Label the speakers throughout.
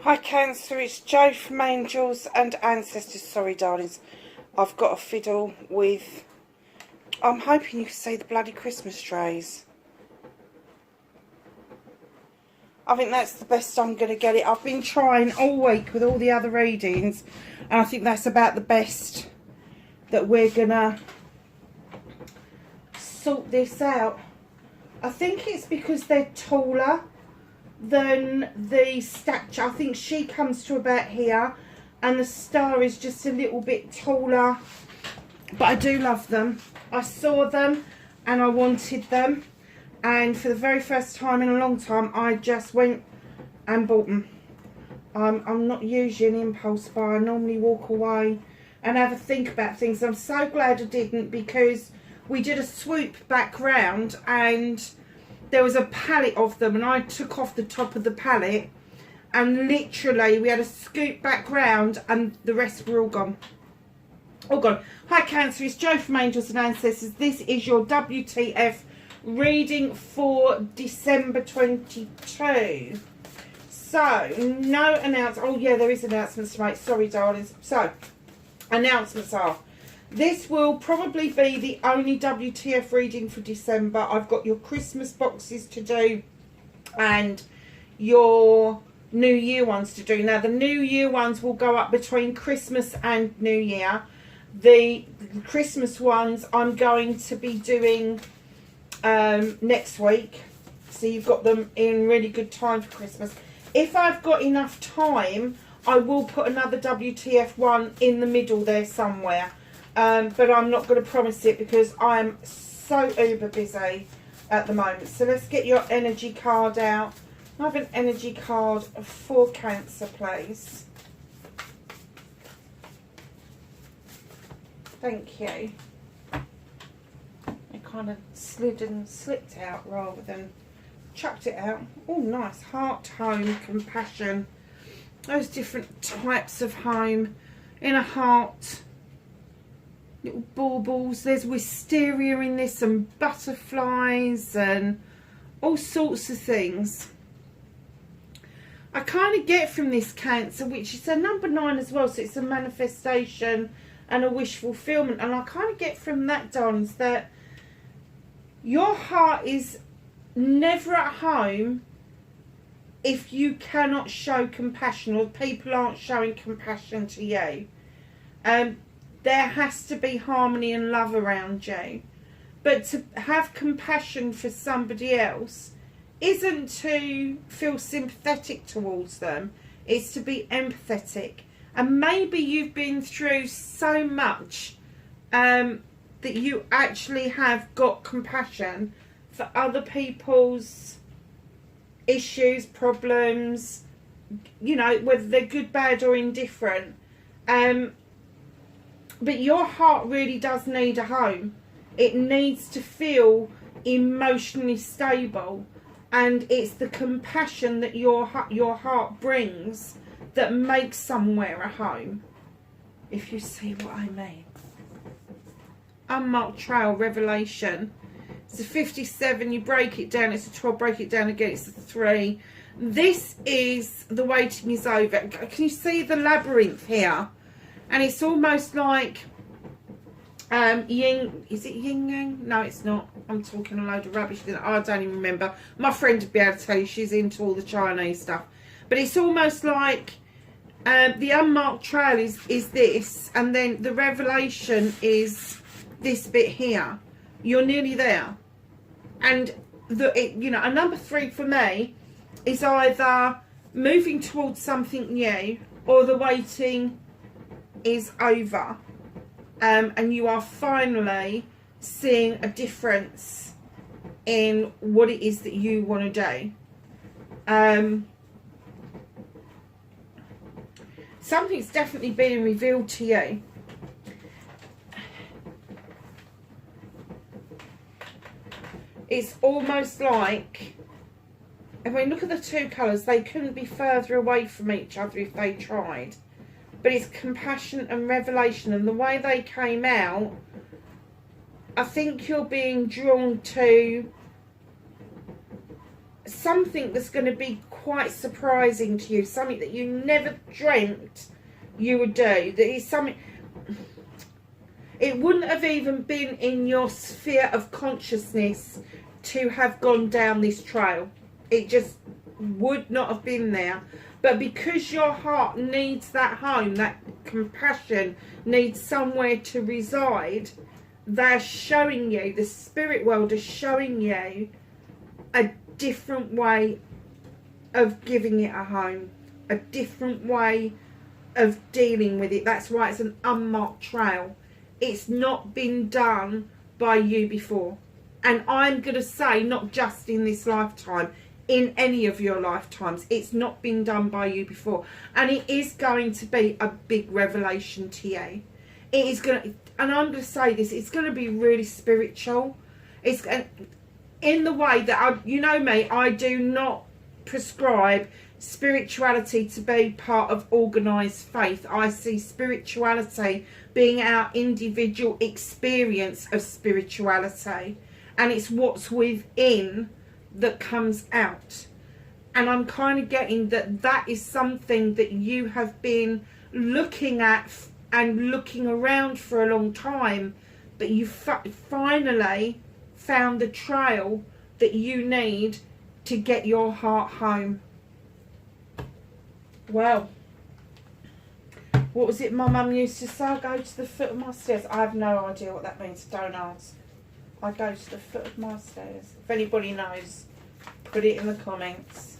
Speaker 1: Hi Cancer, it's Jo from Angels and Ancestors. Sorry darlings, I've got a fiddle with, I'm hoping you can see the bloody Christmas trees. I think that's the best I'm going to get it. I've been trying all week with all the other readings, and I think that's about the best that we're going to sort this out. I think it's because they're taller than the stature. I think she comes to about here and the star is just a little bit taller, but I do love them. I saw them and I wanted them, and for the very first time in a long time I just went and bought them. I'm not usually an impulse buyer. I normally walk away and have a think about things. I'm so glad I didn't, because we did a swoop back round and there was a pallet of them and I took off the top of the pallet and literally we had a scoop back round and the rest were all gone. All gone. Hi Cancer, it's Jo from Angels and Ancestors. This is your WTF reading for December 22. So, no announcement. Oh yeah, there is announcements to make. Sorry darlings. So, announcements are, this will probably be the only WTF reading for December. I've got your Christmas boxes to do and your New Year ones to do. Now, the New Year ones will go up between Christmas and New Year. The Christmas ones I'm going to be doing next week. So you've got them in really good time for Christmas. If I've got enough time, I will put another WTF one in the middle there somewhere. But I'm not going to promise it because I'm so uber busy at the moment. So let's get your energy card out. I have an energy card for Cancer, please. Thank you. It kind of slid and slipped out rather than chucked it out. Oh, nice. Heart, home, compassion. Those different types of home. Inner heart. Little baubles. There's wisteria in this and butterflies and all sorts of things. I kind of get from this Cancer, which is a number 9 as well, so it's a manifestation and a wish fulfillment, and I kind of get from that, darlings, that your heart is never at home if you cannot show compassion or people aren't showing compassion to you. There has to be harmony and love around you. But to have compassion for somebody else isn't to feel sympathetic towards them. It's to be empathetic. And maybe you've been through so much that you actually have got compassion for other people's issues, problems, you know, whether they're good, bad or indifferent. But your heart really does need a home. It needs to feel emotionally stable, and it's the compassion that your heart brings that makes somewhere a home, if you see what I mean. Unmarked trail, revelation. It's a 57, you break it down, it's a 12, break it down again, it's a 3. This is the waiting is over. Can you see the labyrinth here? And it's almost like yin, is it yin yang? No, it's not. I'm talking a load of rubbish. I don't even remember. My friend would be able to tell you, she's into all the Chinese stuff. But it's almost like the unmarked trail is this, and then the revelation is this bit here. You're nearly there. And you know, a number 3 for me is either moving towards something new or the waiting is over, and you are finally seeing a difference in what it is that you want to do. Something's definitely being revealed to you. It's almost like, if we look at the 2 colours, they couldn't be further away from each other if they tried. But it's compassion and revelation, and the way they came out, I think you're being drawn to something that's going to be quite surprising to you, something that you never dreamt you would do. That is something, it wouldn't have even been in your sphere of consciousness to have gone down this trail. It just would not have been there. But because your heart needs that home, that compassion, needs somewhere to reside, they're showing you, the spirit world is showing you a different way of giving it a home, a different way of dealing with it. That's why it's an unmarked trail. It's not been done by you before. And I'm going to say, not just in this lifetime, in any of your lifetimes, it's not been done by you before. And it is going to be a big revelation to you. It is going to, and I'm going to say this, it's going to be really spiritual. It's in the way that, you know me, I do not prescribe spirituality to be part of organised faith. I see spirituality being our individual experience of spirituality. And it's what's within that comes out. And I'm kind of getting that that is something that you have been looking at and looking around for a long time, but you finally found the trail that you need to get your heart home. Well, what was it my mum used to say? I go to the foot of my stairs. I have no idea what that means. Don't ask. I go to the foot of my stairs. If anybody knows, put it in the comments.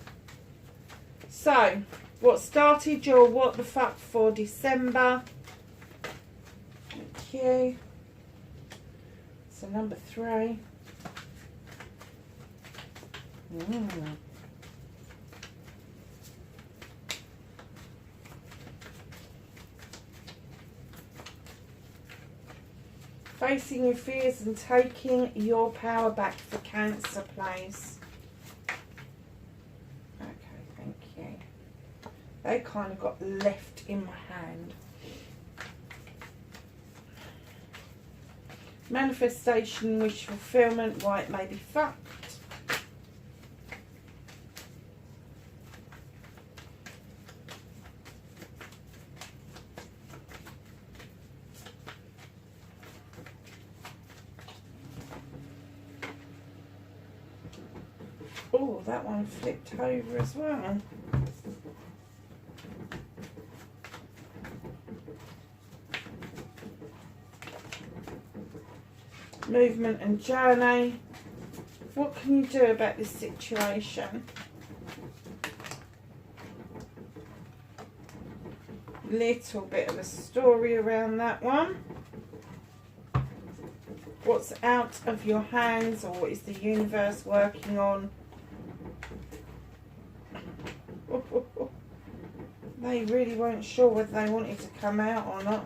Speaker 1: So, what started your what the fuck for December? Thank you. So number 3. Facing your fears and taking your power back for Cancer, please. Okay, thank you. They kind of got left in my hand. Manifestation, wish fulfillment, why it may be fucked. Oh, that one flipped over as well. Movement and journey. What can you do about this situation? Little bit of a story around that one. What's out of your hands, or what is the universe working on? They really weren't sure whether they wanted to come out or not.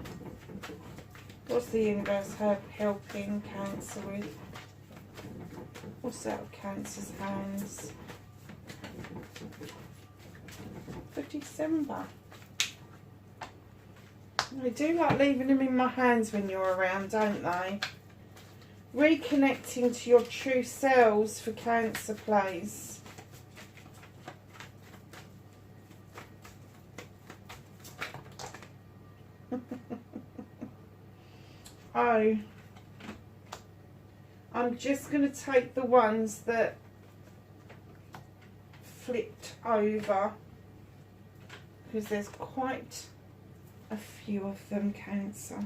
Speaker 1: What's the universe helping Cancer with? What's out of Cancer's hands for December? They do like leaving them in my hands when you're around, don't they? Reconnecting to your true selves for Cancer, please. Oh, I'm just going to take the ones that flipped over, because there's quite a few of them, Cancer.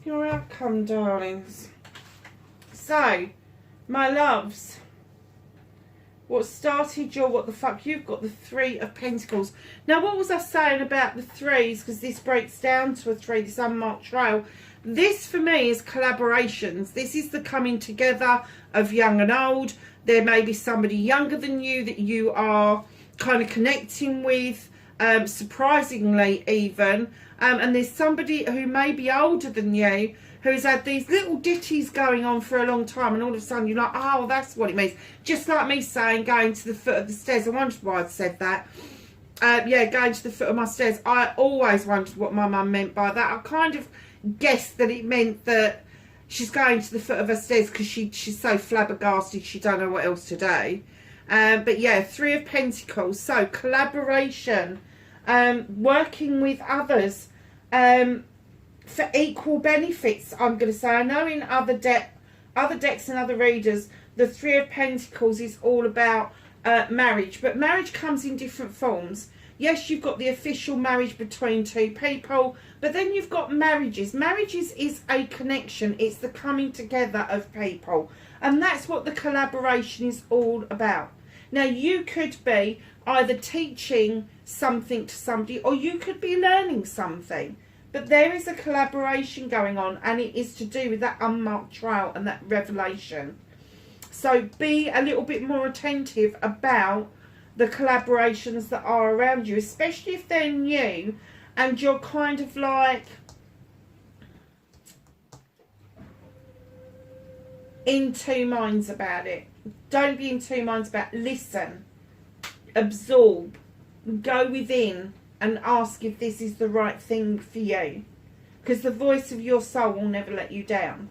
Speaker 1: Your outcome, darlings. So, my loves, what started your what the fuck? You've got the 3 of Pentacles. Now, what was I saying about the 3s? Because this breaks down to a 3, this unmarked trail. This, for me, is collaborations. This is the coming together of young and old. There may be somebody younger than you that you are kind of connecting with, surprisingly even. And there's somebody who may be older than you, who's had these little ditties going on for a long time, and all of a sudden you're like, oh, that's what it means. Just like me saying, going to the foot of the stairs. I wondered why I'd said that. Yeah, going to the foot of my stairs. I always wondered what my mum meant by that. I kind of guessed that it meant that she's going to the foot of her stairs because she's so flabbergasted she don't know what else to do. But yeah, Three of Pentacles. So collaboration, working with others for equal benefits, I'm going to say. I know in other decks and other readers, the Three of Pentacles is all about marriage, but marriage comes in different forms. Yes, you've got the official marriage between two people, but then you've got marriages. Marriages is a connection. It's the coming together of people, and that's what the collaboration is all about. Now, you could be either teaching something to somebody, or you could be learning something, but there is a collaboration going on, and it is to do with that unmarked trail and that revelation. So be a little bit more attentive about the collaborations that are around you, especially if they're new and you're kind of like in two minds about it. Don't be in two minds about it. Listen, absorb, go within and ask if this is the right thing for you, because the voice of your soul will never let you down.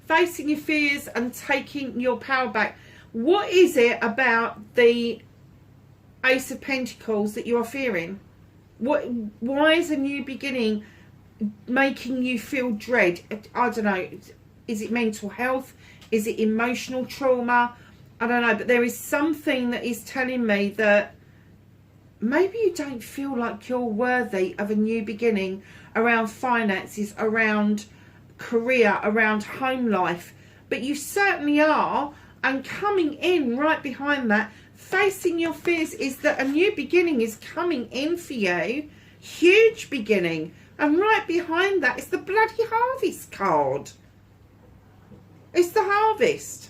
Speaker 1: Facing your fears and taking your power back. What is it about the Ace of Pentacles that you are fearing? Why is a new beginning making you feel dread? I don't know. Is it mental health? Is it emotional trauma? I don't know. But there is something that is telling me that maybe you don't feel like you're worthy of a new beginning around finances, around career, around home life. But you certainly are. And coming in right behind that, facing your fears, is that a new beginning is coming in for you. Huge beginning. And right behind that is the bloody Harvest card. It's the Harvest.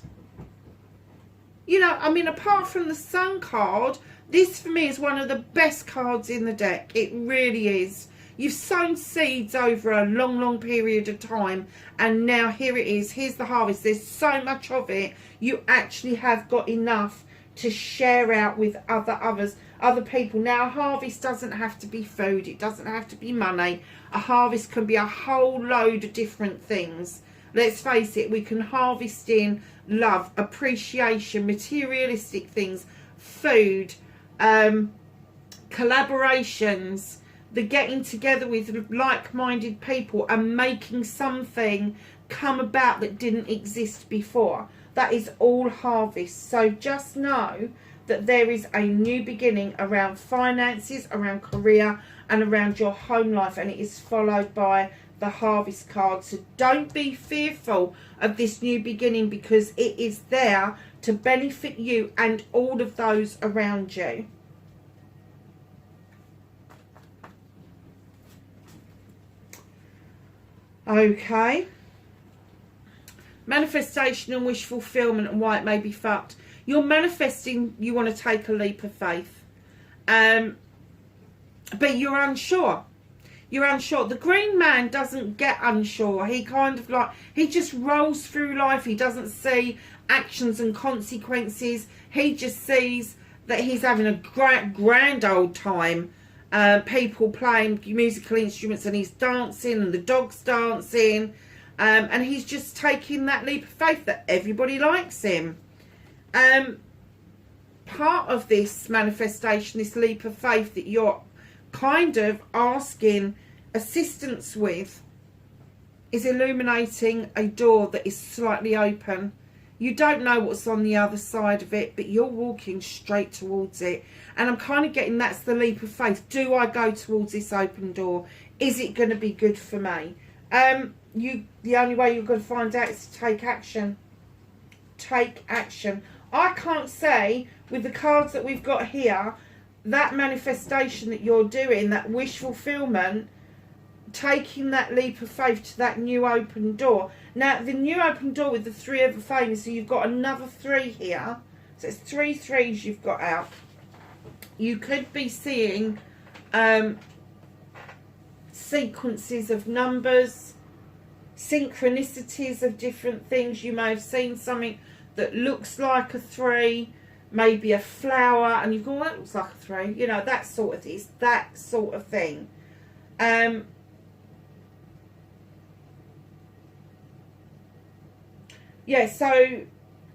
Speaker 1: You know, I mean, apart from the Sun card, this for me is one of the best cards in the deck. It really is. You've sown seeds over a long, long period of time, and now here it is. Here's the harvest. There's so much of it. You actually have got enough to share out with other people. Now, a harvest doesn't have to be food. It doesn't have to be money. A harvest can be a whole load of different things. Let's face it, we can harvest in love, appreciation, materialistic things, food, collaborations, the getting together with like-minded people and making something come about that didn't exist before. That is all harvest. So just know that there is a new beginning around finances, around career, and around your home life, and it is followed by the Harvest card. So don't be fearful of this new beginning, because it is there to benefit you and all of those around you. Okay. Manifestation and wish fulfillment and why it may be fucked. You're manifesting, you want to take a leap of faith. But you're unsure. You're unsure. The green man doesn't get unsure. He kind of like, he just rolls through life. He doesn't see actions and consequences. He just sees that he's having a grand old time. People playing musical instruments and he's dancing and the dog's dancing. And he's just taking that leap of faith that everybody likes him. Part of this manifestation, this leap of faith that you're kind of asking assistance with, is illuminating a door that is slightly open. You don't know what's on the other side of it, but you're walking straight towards it. And I'm kind of getting that's the leap of faith. Do I go towards this open door? Is it going to be good for me? The only way you're going to find out is to take action. Take action. I can't say with the cards that we've got here, that manifestation that you're doing, that wish fulfillment, taking that leap of faith to that new open door. Now, the new open door with the Three of Fame, so you've got another 3 here. So it's 3 threes you've got out. You could be seeing sequences of numbers, synchronicities of different things. You may have seen something that looks like a 3. maybe a flower, and you've gone, that looks like a 3, you know, that sort of thing. That sort of thing. Yeah, so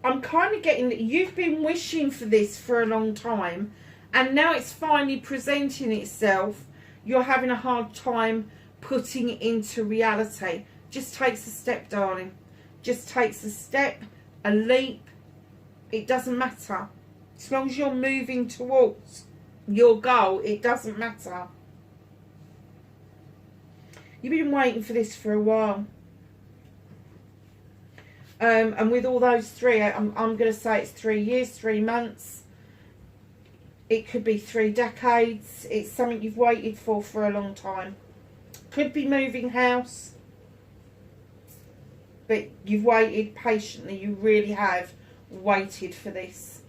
Speaker 1: I'm kind of getting that you've been wishing for this for a long time, and now it's finally presenting itself. You're having a hard time putting it into reality. Just takes a step, darling. Just takes a step, a leap. It doesn't matter. As long as you're moving towards your goal, it doesn't matter. You've been waiting for this for a while. And with all those 3, I'm going to say it's 3 years, 3 months. It could be 3 decades. It's something you've waited for a long time. Could be moving house. But you've waited patiently. You really have waited for this.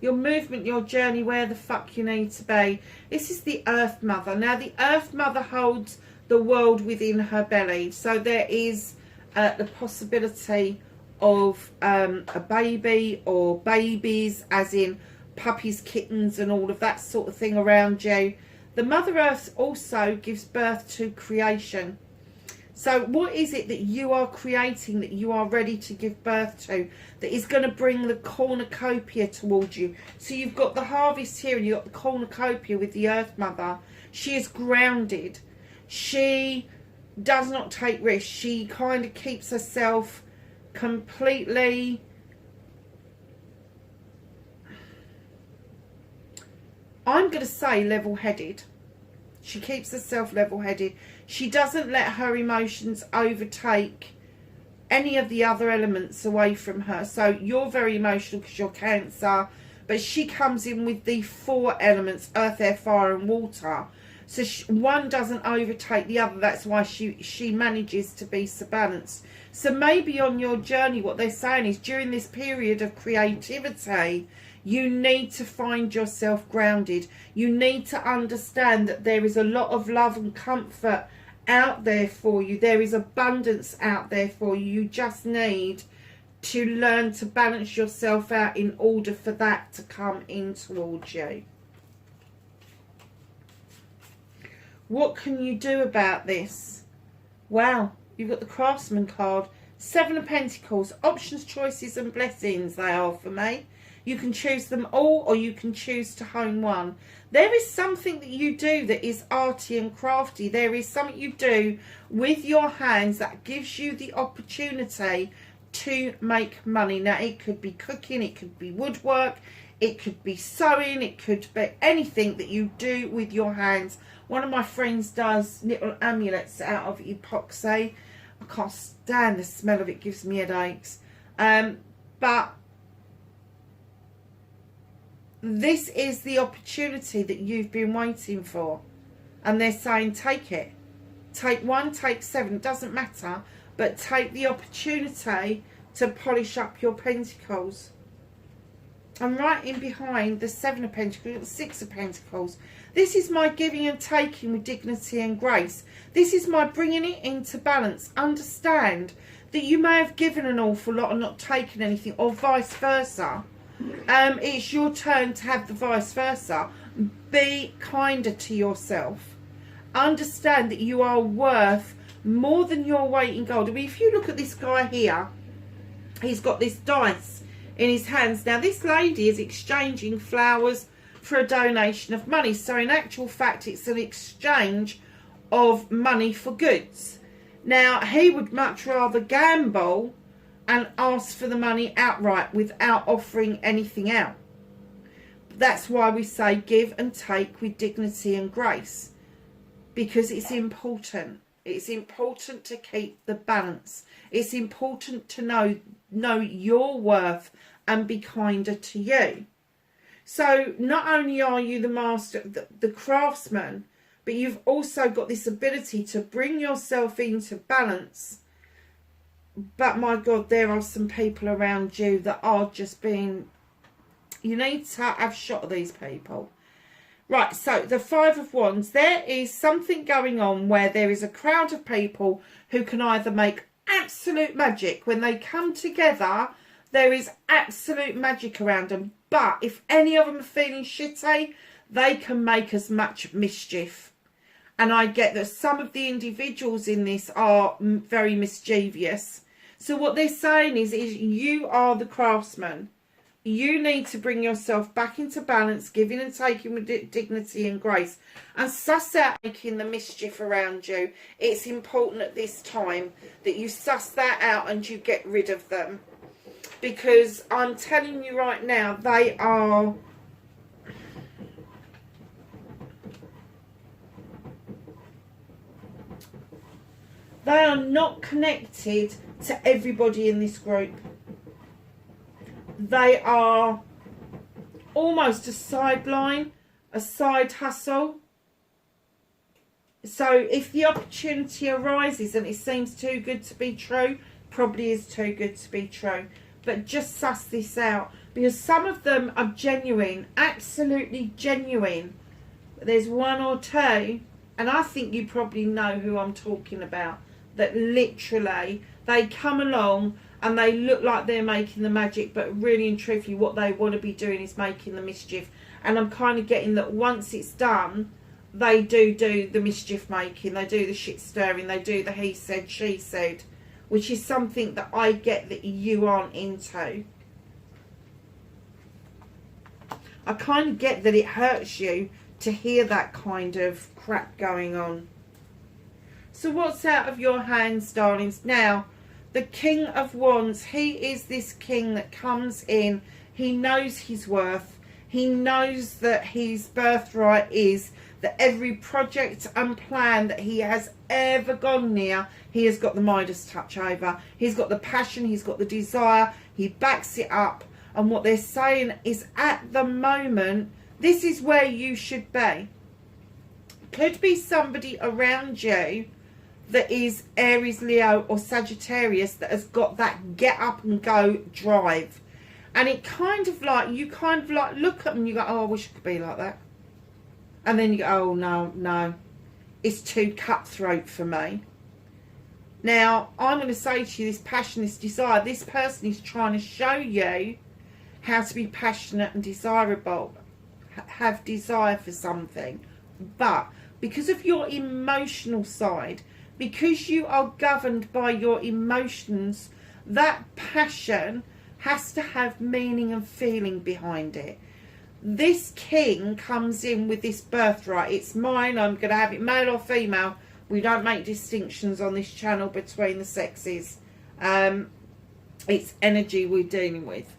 Speaker 1: Your movement, your journey, where the fuck you need to be. This is the Earth Mother. Now, the Earth Mother holds the world within her belly. So there is the possibility of a baby or babies, as in puppies, kittens and all of that sort of thing around you. The Mother Earth also gives birth to creation. So what is it that you are creating, that you are ready to give birth to, that is going to bring the cornucopia towards you? So you've got the harvest here and you've got the cornucopia with the Earth Mother. She is grounded. She does not take risks. She kind of keeps herself completely... I'm going to say level-headed. She keeps herself level-headed. She doesn't let her emotions overtake any of the other elements away from her. So you're very emotional because you're Cancer. But she comes in with the 4 elements, earth, air, fire and water. So one doesn't overtake the other. That's why she manages to be so balanced. So maybe on your journey, what they're saying is during this period of creativity, you need to find yourself grounded. You need to understand that there is a lot of love and comfort out there for you. There is abundance out there for you. You just need to learn to balance yourself out in order for that to come in towards you. What can you do about this? Well, you've got the Craftsman card. 7 of Pentacles. Options, choices and blessings they are for me. You can choose them all or you can choose to hone one. There is something that you do that is arty and crafty. There is something you do with your hands that gives you the opportunity to make money. Now, it could be cooking, it could be woodwork, it could be sewing, it could be anything that you do with your hands. One of my friends does little amulets out of epoxy. I can't stand the smell of it, gives me headaches. But this is the opportunity that you've been waiting for. And they're saying, take it. Take 1, take 7, doesn't matter. But take the opportunity to polish up your pentacles. And right in behind the 7 of Pentacles, the 6 of Pentacles. This is my giving and taking with dignity and grace. This is my bringing it into balance. Understand that you may have given an awful lot and not taken anything, or vice versa. It's your turn to have the vice versa. Be kinder to yourself. Understand that you are worth more than your weight in gold. I mean, if you look at this guy here, he's got this dice in his hands. Now, this lady is exchanging flowers for a donation of money. So, in actual fact, it's an exchange of money for goods. Now, he would much rather gamble and ask for the money outright without offering anything out. That's why we say give and take with dignity and grace. Because it's important. It's important to keep the balance. It's important to know your worth and be kinder to you. So not only are you the master, the craftsman, but you've also got this ability to bring yourself into balance. But my God, there are some people around you that are just being... You need to have shot of these people. Right, so the 5 of Wands. There is something going on where there is a crowd of people who can either make absolute magic. When they come together, There is absolute magic around them. But if any of them are feeling shitty, they can make as much mischief. And I get that some of the individuals in this are very mischievous. So what they're saying is you are the craftsman. You need to bring yourself back into balance, giving and taking with dignity and grace, and suss out making the mischief around you. It's important at this time that you suss that out and you get rid of them. Because I'm telling you right now, they are... They are not connected to everybody in this group. They are almost a sideline, a side hustle. So if the opportunity arises and it seems too good to be true, probably is too good to be true. But just suss this out, because some of them are genuine, absolutely genuine. But there's one or two, and I think you probably know who I'm talking about, that literally they come along and they look like they're making the magic, but really and truthfully what they want to be doing is making the mischief. And I'm kind of getting that once it's done, they do the mischief making, they do the shit stirring, they do the he said, she said, which is something that I get that you aren't into. I kind of get that it hurts you to hear that kind of crap going on. So what's out of your hands, darlings? Now, the King of Wands, he is this king that comes in. He knows his worth. He knows that his birthright is that every project and plan that he has ever gone near, he has got the Midas touch over. He's got the passion. He's got the desire. He backs it up. And what they're saying is at the moment, this is where you should be. Could be somebody around you that is Aries, Leo or Sagittarius that has got that get up and go drive. And it kind of like, you kind of like look at them and you go, oh, I wish I could be like that. And then you go, oh, no, it's too cutthroat for me. Now, I'm going to say to you, this passion, this desire, this person is trying to show you how to be passionate and desirable, have desire for something. But because of your emotional side, because you are governed by your emotions, that passion has to have meaning and feeling behind it. This king comes in with this birthright. It's mine. I'm going to have it male or female. We don't make distinctions on this channel between the sexes. It's energy we're dealing with.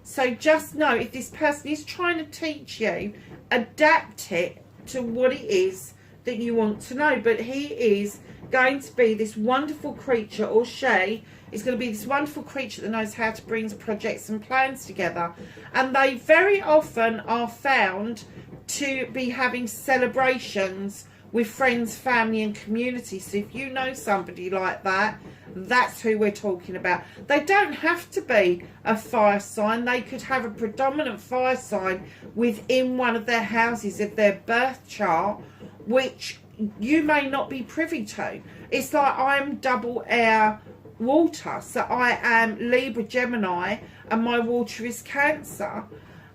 Speaker 1: So just know, if this person is trying to teach you, adapt it to what it is that you want to know. But he is going to be this wonderful creature, or she is going to be this wonderful creature that knows how to bring projects and plans together. And they very often are found to be having celebrations with friends, family and community. So if you know somebody like that, that's who we're talking about. They don't have to be a fire sign. They could have a predominant fire sign within one of their houses of their birth chart, which you may not be privy to. It's like I'm double air water. So I am Libra, Gemini, and my water is Cancer.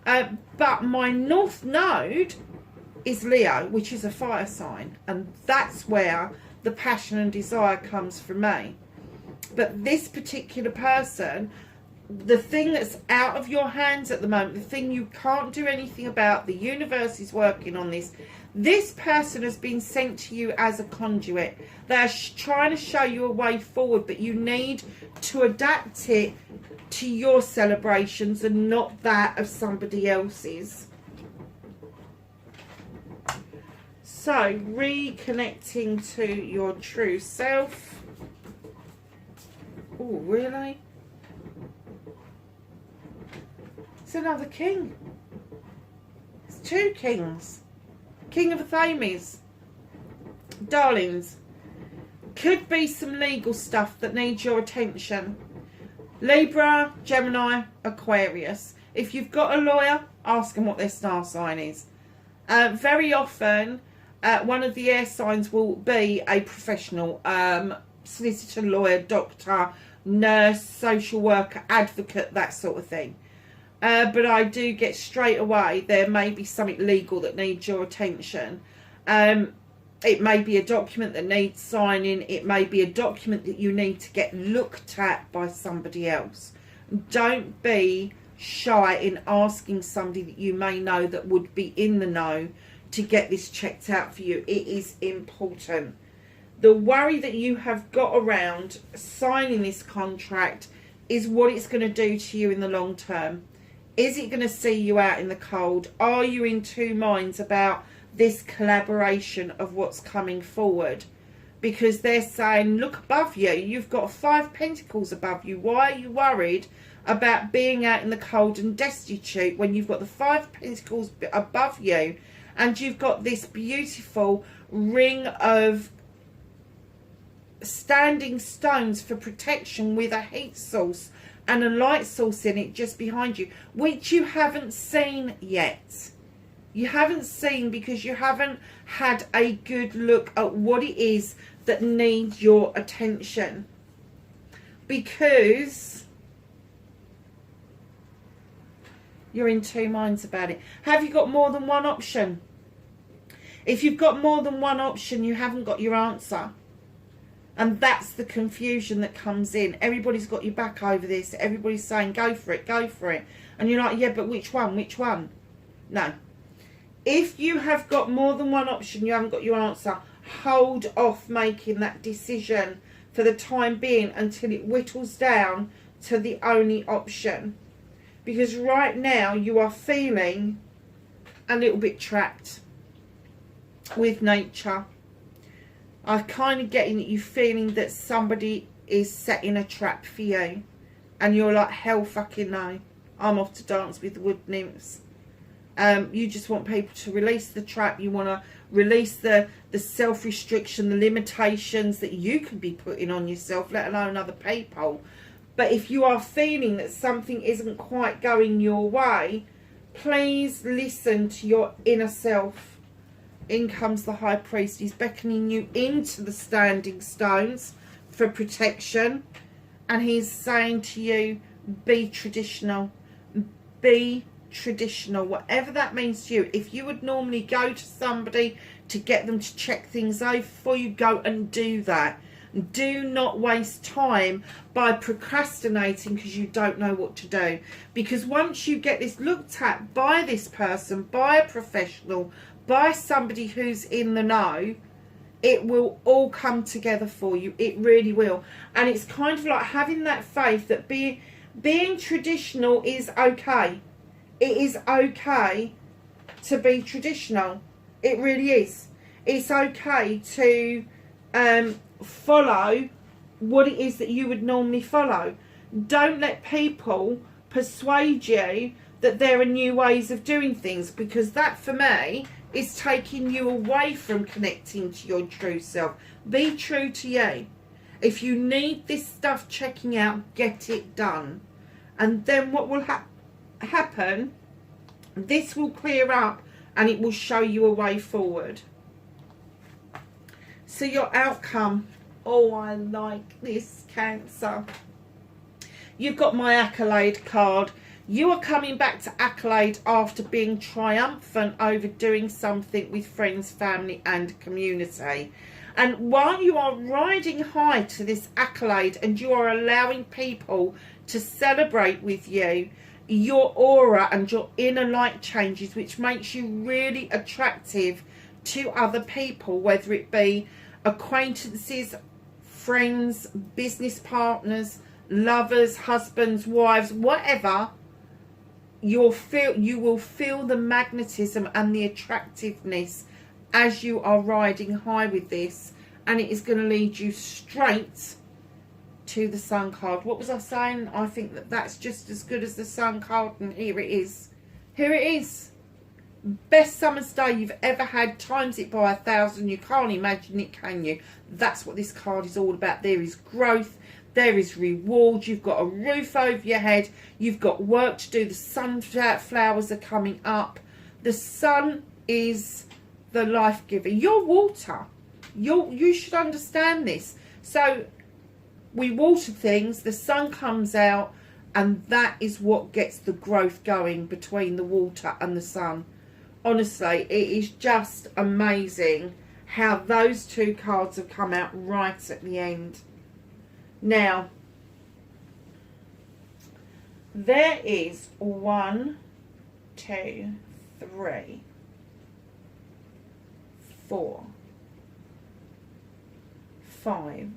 Speaker 1: But my north node is Leo, which is a fire sign. And that's where the passion and desire comes from me. But this particular person, the thing that's out of your hands at the moment, the thing you can't do anything about, the universe is working on this. This person has been sent to you as a conduit. They're trying to show you a way forward, but you need to adapt it to your celebrations and not that of somebody else's. So, reconnecting to your true self. Oh, really? It's another king. It's two kings. King of Athames. Darlings, could be some legal stuff that needs your attention. Libra, Gemini, Aquarius. If you've got a lawyer, ask them what their star sign is. Very often, one of the air signs will be a professional, solicitor, lawyer, doctor, nurse, social worker, advocate, that sort of thing. But I do get straight away there may be something legal that needs your attention. It may be a document that needs signing. It may be a document that you need to get looked at by somebody else. Don't be shy in asking somebody that you may know that would be in the know to get this checked out for you. It is important. The worry that you have got around signing this contract is what it's going to do to you in the long term. Is it going to see you out in the cold? Are you in two minds about this collaboration of what's coming forward? Because they're saying, look above you, you've got 5 pentacles above you. Why are you worried about being out in the cold and destitute when you've got the 5 pentacles above you and you've got this beautiful ring of standing stones for protection with a heat source and a light source in it just behind you, which you haven't seen yet. You haven't seen because you haven't had a good look at what it is that needs your attention. Because you're in two minds about it. Have you got more than one option? If you've got more than one option, you haven't got your answer. And that's the confusion that comes in. Everybody's got your back over this. Everybody's saying, go for it, go for it. And you're like, yeah, but which one? Which one? No. If you have got more than one option, you haven't got your answer, hold off making that decision for the time being until it whittles down to the only option. Because right now you are feeling a little bit trapped with nature. I'm kind of getting that you're feeling that somebody is setting a trap for you. And you're like, hell fucking no. I'm off to dance with the wood nymphs. You just want people to release the trap. You want to release the self-restriction, the limitations that you can be putting on yourself, let alone other people. But if you are feeling that something isn't quite going your way, please listen to your inner self. In comes the High Priest. He's beckoning you into the standing stones for protection. And he's saying to you, be traditional. Be traditional. Whatever that means to you. If you would normally go to somebody to get them to check things over for you, go and do that. Do not waste time by procrastinating because you don't know what to do. Because once you get this looked at by this person, by a professional, by somebody who's in the know, it will all come together for you. It really will. And it's kind of like having that faith that being traditional is okay. It is okay to be traditional. It really is. It's okay to follow what it is that you would normally follow. Don't let people persuade you that there are new ways of doing things, because that for me is taking you away from connecting to your true self. Be true to you. If you need this stuff checking out, get it done. And then what will happen, this will clear up and it will show you a way forward. So your outcome, oh, I like this, Cancer. You've got my accolade card. You are coming back to accolade after being triumphant over doing something with friends, family and community. And while you are riding high to this accolade and you are allowing people to celebrate with you, your aura and your inner light changes, which makes you really attractive to other people, whether it be acquaintances, friends, business partners, lovers, husbands, wives, whatever. You will feel the magnetism and the attractiveness as you are riding high with this, and it is going to lead you straight to the Sun card. What was I saying? I think that that's just as good as the Sun card, and here it is. Here it is. Best summer's day you've ever had, times it by 1,000. You can't imagine it, can you? That's what this card is all about. There is growth. There is reward. You've got a roof over your head. You've got work to do. The sunflowers are coming up. The sun is the life giver. You're water. You should understand this. So we water things, the sun comes out, and that is what gets the growth going between the water and the sun. Honestly, it is just amazing how those two cards have come out right at the end. Now, there is 1, 2, 3, 4, 5,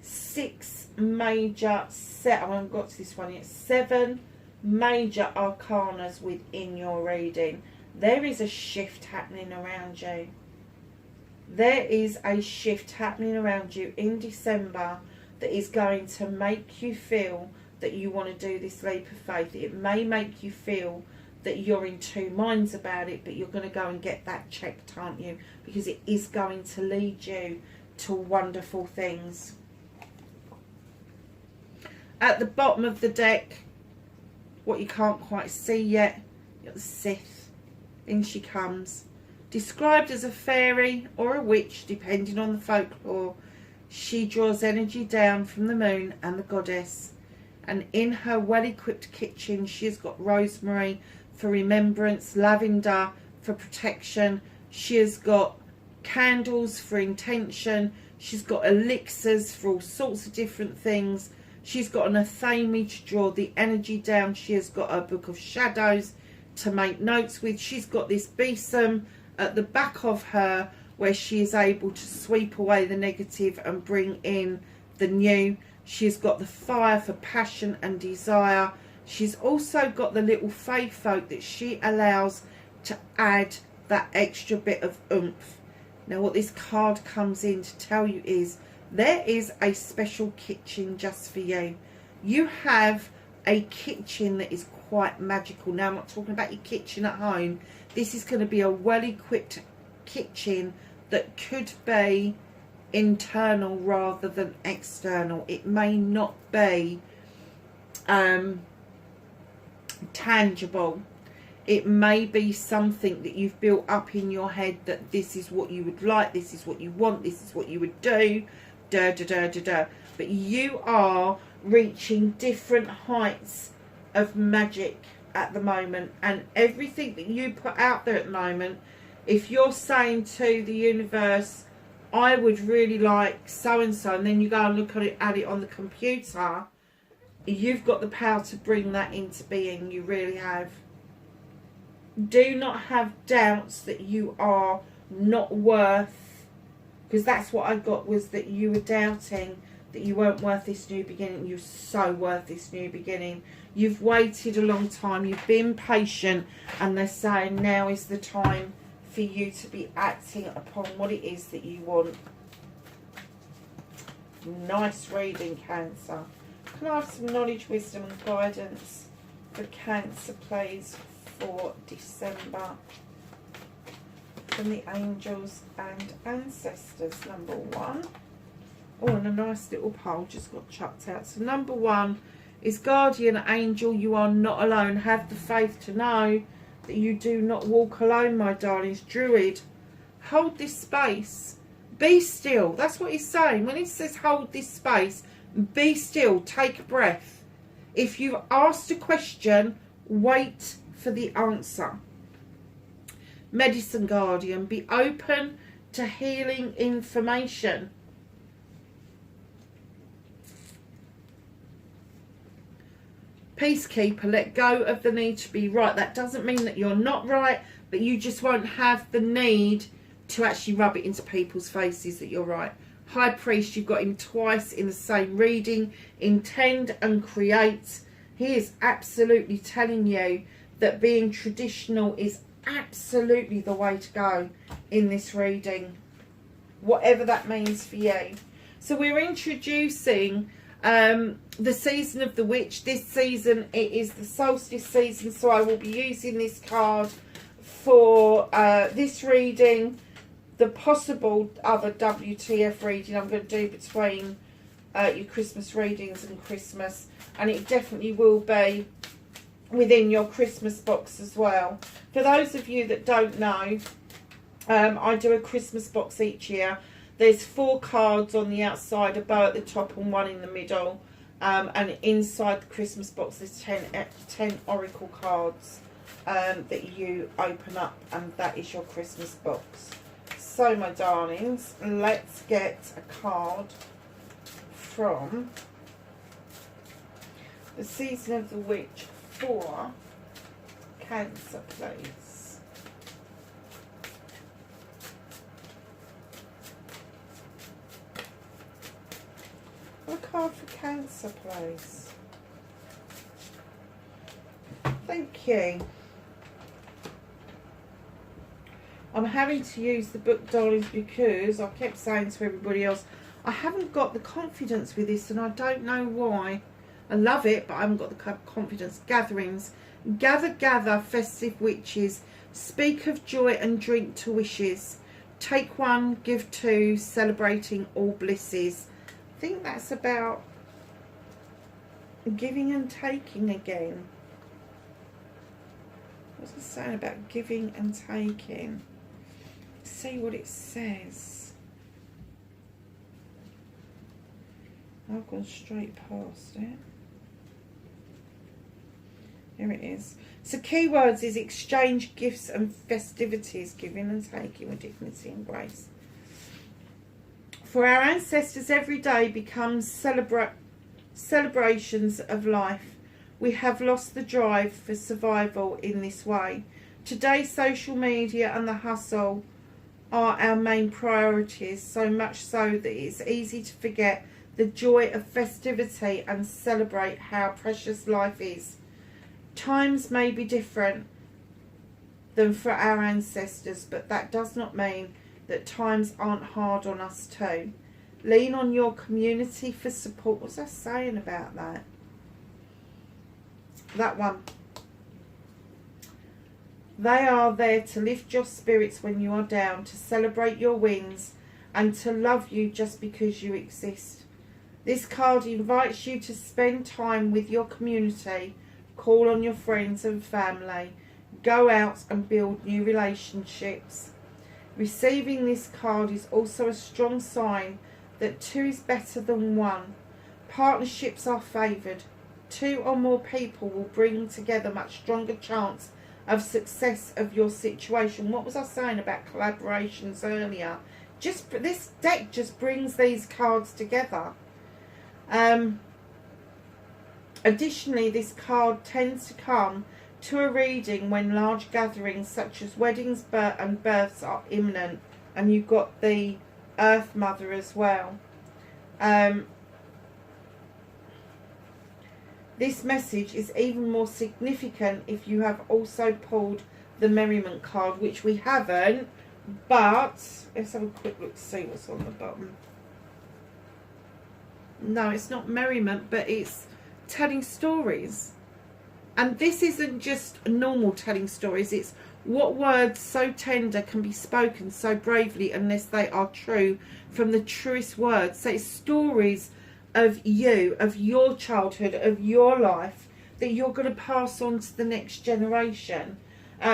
Speaker 1: 6 major I haven't got to this one yet. 7 major arcanas within your reading. There is a shift happening around you. There is a shift happening around you in December that is going to make you feel that you want to do this leap of faith. It may make you feel that you're in two minds about it, but you're going to go and get that checked, aren't you? Because it is going to lead you to wonderful things. At the bottom of the deck, what you can't quite see yet, you've got the Sith. In she comes. Described as a fairy or a witch, depending on the folklore, she draws energy down from the moon and the goddess. And in her well-equipped kitchen, she has got rosemary for remembrance, lavender for protection. She has got candles for intention. She's got elixirs for all sorts of different things. She's got an athame to draw the energy down. She has got a book of shadows to make notes with. She's got this besom at the back of her where she is able to sweep away the negative and bring in the new. She's got the fire for passion and desire. She's also got the little fae folk that she allows to add that extra bit of oomph. Now what this card comes in to tell you is there is a special kitchen just for you. You have a kitchen that is quite magical. Now I'm not talking about your kitchen at home. This is going to be a well-equipped kitchen that could be internal rather than external. It may not be tangible. It may be something that you've built up in your head that this is what you would like, this is what you want, this is what you would do, da da da da da. But you are reaching different heights of magic at the moment, and everything that you put out there at the moment, if you're saying to the universe, I would really like so and so, and then you go and look at it on the computer, you've got the power to bring that into being. You really have. Do not have doubts that you are not worth, because that's what I got, was that you were doubting that you weren't worth this new beginning. You're so worth this new beginning. You've waited a long time, you've been patient, and they're saying now is the time for you to be acting upon what it is that you want. Nice reading, Cancer. Can I have some knowledge, wisdom and guidance for Cancer, please, for December from the angels and ancestors? Number 1. Oh, and a nice little pole just got chucked out. So number 1 is guardian angel. You are not alone. Have the faith to know that you do not walk alone, my darlings. Druid, hold this space. Be still. That's what he's saying. When he says hold this space, be still. Take a breath. If you've asked a question, wait for the answer. Medicine guardian, be open to healing information. Peacekeeper, let go of the need to be right. That doesn't mean that you're not right, but you just won't have the need to actually rub it into people's faces that you're right. High Priest, you've got him twice in the same reading. Intend and create. He is absolutely telling you that being traditional is absolutely the way to go in this reading, whatever that means for you. So we're introducing the season of the witch. This season it is the solstice season, so I will be using this card for this reading. The possible other WTF reading I'm going to do between your Christmas readings and Christmas, and it definitely will be within your Christmas box as well. For those of you that don't know, I do a Christmas box each year. There's 4 cards on the outside, a bow at the top and 1 in the middle. And inside the Christmas box there's 10 oracle cards that you open up, and that is your Christmas box. So my darlings, let's get a card from the Season of the Witch for Cancer, please. A card for Cancer, please. Thank you. I'm having to use the book, darlings, because I kept saying to everybody else, I haven't got the confidence with this, and I don't know why. I love it, but I haven't got the confidence. Gatherings. Gather, gather, festive witches. Speak of joy and drink to wishes. Take 1, give 2, celebrating all blisses. I think that's about giving and taking again. What's it saying about giving and taking? Let's see what it says. I've gone straight past it. Here it is. So keywords is exchange gifts and festivities, giving and taking with dignity and grace. For our ancestors, every day becomes celebrations of life. We have lost the drive for survival in this way. Today, social media and the hustle are our main priorities, so much so that it's easy to forget the joy of festivity and celebrate how precious life is. Times may be different than for our ancestors, but that does not mean that times aren't hard on us too. Lean on your community for support. What's that saying about that? That one. They are there to lift your spirits when you are down, to celebrate your wins, and to love you just because you exist. This card invites you to spend time with your community, call on your friends and family, go out and build new relationships. Receiving this card is also a strong sign that 2 is better than 1. Partnerships are favoured. 2 or more people will bring together much stronger chance of success of your situation. What was I saying about collaborations earlier? Just this deck just brings these cards together. Additionally, this card tends to come to a reading when large gatherings such as weddings and births are imminent, and you've got the Earth Mother as well. This message is even more significant if you have also pulled the Merriment card, which we haven't, but let's have a quick look to see what's on the bottom. No, it's not Merriment, but it's telling stories. And this isn't just normal telling stories, it's what words so tender can be spoken so bravely unless they are true from the truest words. So it's stories of you, of your childhood, of your life that you're going to pass on to the next generation.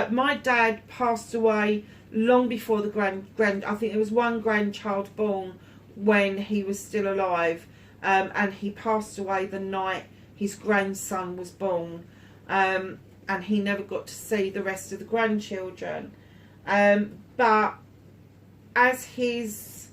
Speaker 1: My dad passed away long before the I think there was one grandchild born when he was still alive, and he passed away the night his grandson was born, and he never got to see the rest of the grandchildren. But as his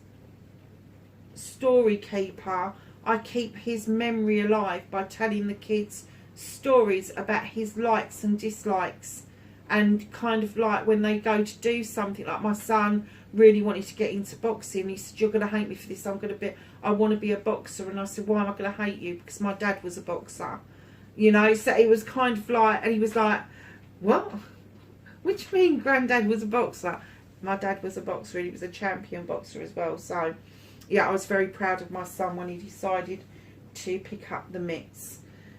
Speaker 1: story keeper, I keep his memory alive by telling the kids stories about his likes and dislikes, and kind of like when they go to do something, like my son really wanted to get into boxing. He said, "You're going to hate me for this. I want to be a boxer." And I said, "Why am I going to hate you?" Because my dad was a boxer, you know. So he was kind of like, and he was like, "What? What do you mean Granddad was a boxer?" My dad was a boxer, and he was a champion boxer as well. So yeah, I was very proud of my son when he decided to pick up the mitts.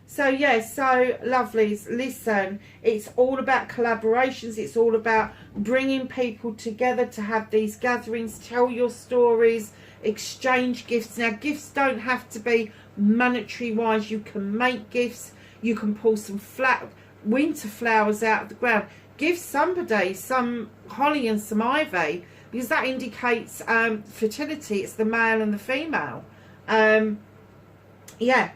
Speaker 1: So yeah, so lovelies, listen, it's all about collaborations. It's all about bringing people together to have these gatherings, tell your stories, exchange gifts. Now, gifts don't have to be monetary wise. You can make gifts. You can pull some winter flowers out of the ground. Give somebody some holly and some ivy. because that indicates fertility. It's the male and the female. Yeah.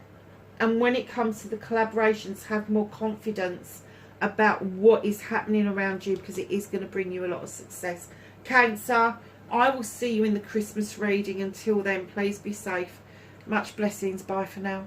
Speaker 1: And when it comes to the collaborations, have more confidence about what is happening around you, because it is going to bring you a lot of success. Cancer, I will see you in the Christmas reading. Until then, please be safe. Much blessings. Bye for now.